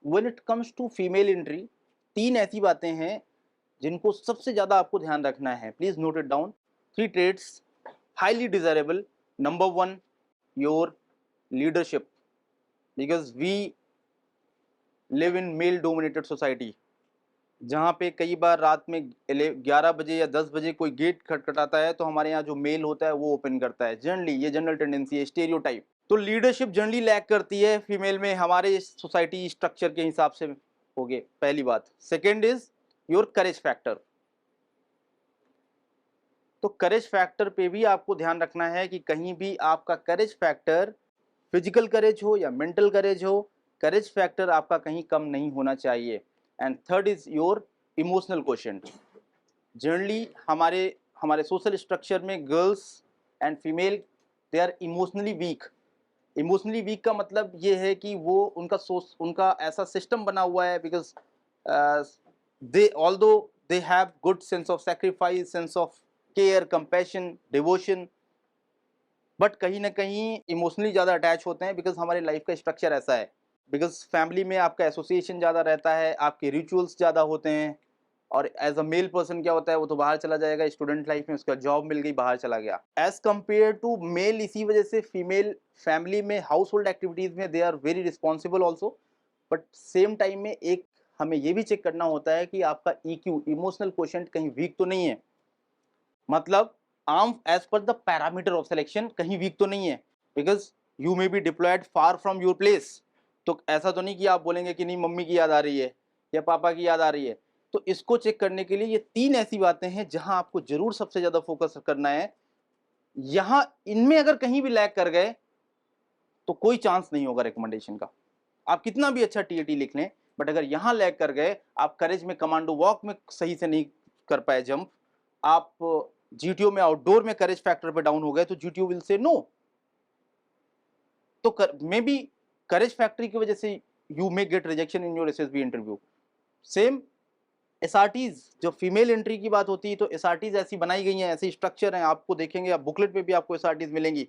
When it comes to female entry, 3 ऐसी बातें हैं जिनको सबसे ज़्यादा आपको ध्यान रखना है। Please note it down. 3 traits highly desirable. Number 1, your leadership, because we live in male dominated society, जहाँ पे कई बार रात में 11 बजे या 10 बजे कोई गेट खटखटाता है तो हमारे यहाँ जो मेल होता है वो ओपन करता है। जनरली ये जनरल टेंडेंसी है, स्टेरियोटाइप। तो लीडरशिप जनरली लैक करती है फीमेल में, हमारे सोसाइटी स्ट्रक्चर के हिसाब से हो गए, पहली बात। Second is your courage factor. तो करेज फैक्टर पे भी आपको ध्यान रखना है कि कहीं भी आपका करेज फैक्टर, फिजिकल करेज हो या मेंटल करेज हो, करेज फैक्टर आपका कहीं कम नहीं होना चाहिए। And third is your emotional quotient. Generally हमारे हमारे सोशल स्ट्रक्चर में girls and female they are emotionally weak. Emotionally weak का मतलब ये है कि वो उनका ऐसा सिस्टम बना हुआ है, because they although they have good sense of sacrifice, sense of care, compassion, devotion, but कहीं ना कहीं इमोशनली ज़्यादा अटैच होते हैं, बिकॉज हमारे लाइफ का स्ट्रक्चर ऐसा है। बिकॉज फैमिली में आपका एसोसिएशन ज़्यादा रहता है, आपके रिचुअल्स ज़्यादा होते हैं, और एज अ मेल पर्सन क्या होता है, वो तो बाहर चला जाएगा, स्टूडेंट लाइफ में उसका जॉब मिल गई, बाहर चला गया, एज कम्पेयर टू मेल। इसी वजह से फीमेल फैमिली में हाउस होल्ड एक्टिविटीज़ में they are very responsible also, but same time में एक हमें ये भी चेक करना होता है कि आपका EQ, इमोशनल क्वोशंट, कहीं वीक तो नहीं है। मतलब arm as per the parameter of selection कहीं वीक तो नहीं है, because you may be deployed far from your place. तो ऐसा तो नहीं कि आप बोलेंगे कि नहीं मम्मी की याद आ रही है या पापा की याद आ रही है। तो इसको चेक करने के लिए ये 3 ऐसी बातें हैं जहां आपको जरूर सबसे ज्यादा फोकस करना है। यहां इनमें अगर कहीं भी लैग कर गए तो कोई चांस नहीं होगा रिकमेंडेशन का। आप कितना भी अच्छा TAT लिख लें, बट अगर यहां लैग कर गए, आप करेज में, कमांडो वॉक में सही से नहीं कर पाए जंप, आप GTO में, आउटडोर में करेज फैक्टर पे डाउन हो गए, तो GTO विल से नो। तो मे बी करेज फैक्टर की वजह से you may gate rejection in your SSB interview. Same SRTs, जो फीमेल एंट्री की बात होती है, तो SRTs ऐसी बनाई गई हैं, ऐसे स्ट्रक्चर हैं, आपको देखेंगे, आप बुकलेट पे भी आपको SRTs मिलेंगी।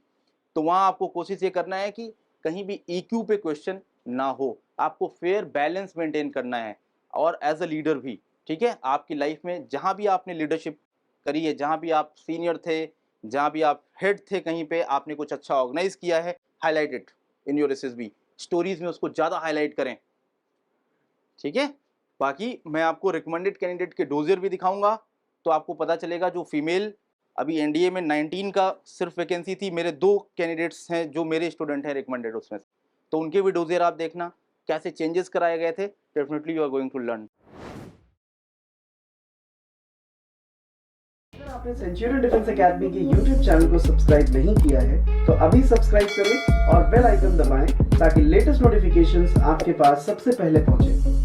तो वहाँ आपको कोशिश ये करना है कि कहीं भी EQ पे क्वेश्चन ना हो, आपको फेयर बैलेंस मेंटेन करना है, और एज अ लीडर भी, ठीक है, आपकी लाइफ में जहाँ भी आपने लीडरशिप करी है, जहाँ भी आप सीनियर थे, जहाँ भी आप हेड थे, कहीं पे आपने कुछ अच्छा ऑर्गेनाइज किया है, highlight it in your SSB stories में, उसको ज़्यादा हाईलाइट करें, ठीक है। बाकी मैं आपको रिकमेंडेड कैंडिडेट के डोजियर भी दिखाऊंगा, तो आपको पता चलेगा। जो फीमेल अभी NDA में 19 का सिर्फ वैकेंसी थी, मेरे 2 कैंडिडेट्स हैं जो मेरे स्टूडेंट हैं रिकमेंडेड उसमें से, तो उनके भी डोजियर आप देखना कैसे चेंजेस कराए गए थे। Definitely you are going to learn. आपने सेंचुरियन डिफेंस एकेडमी के YouTube चैनल को सब्सक्राइब नहीं किया है तो अभी सब्सक्राइब करें और बेल आइकन दबाएं ताकि लेटेस्ट नोटिफिकेशंस आपके पास सबसे पहले पहुंचे।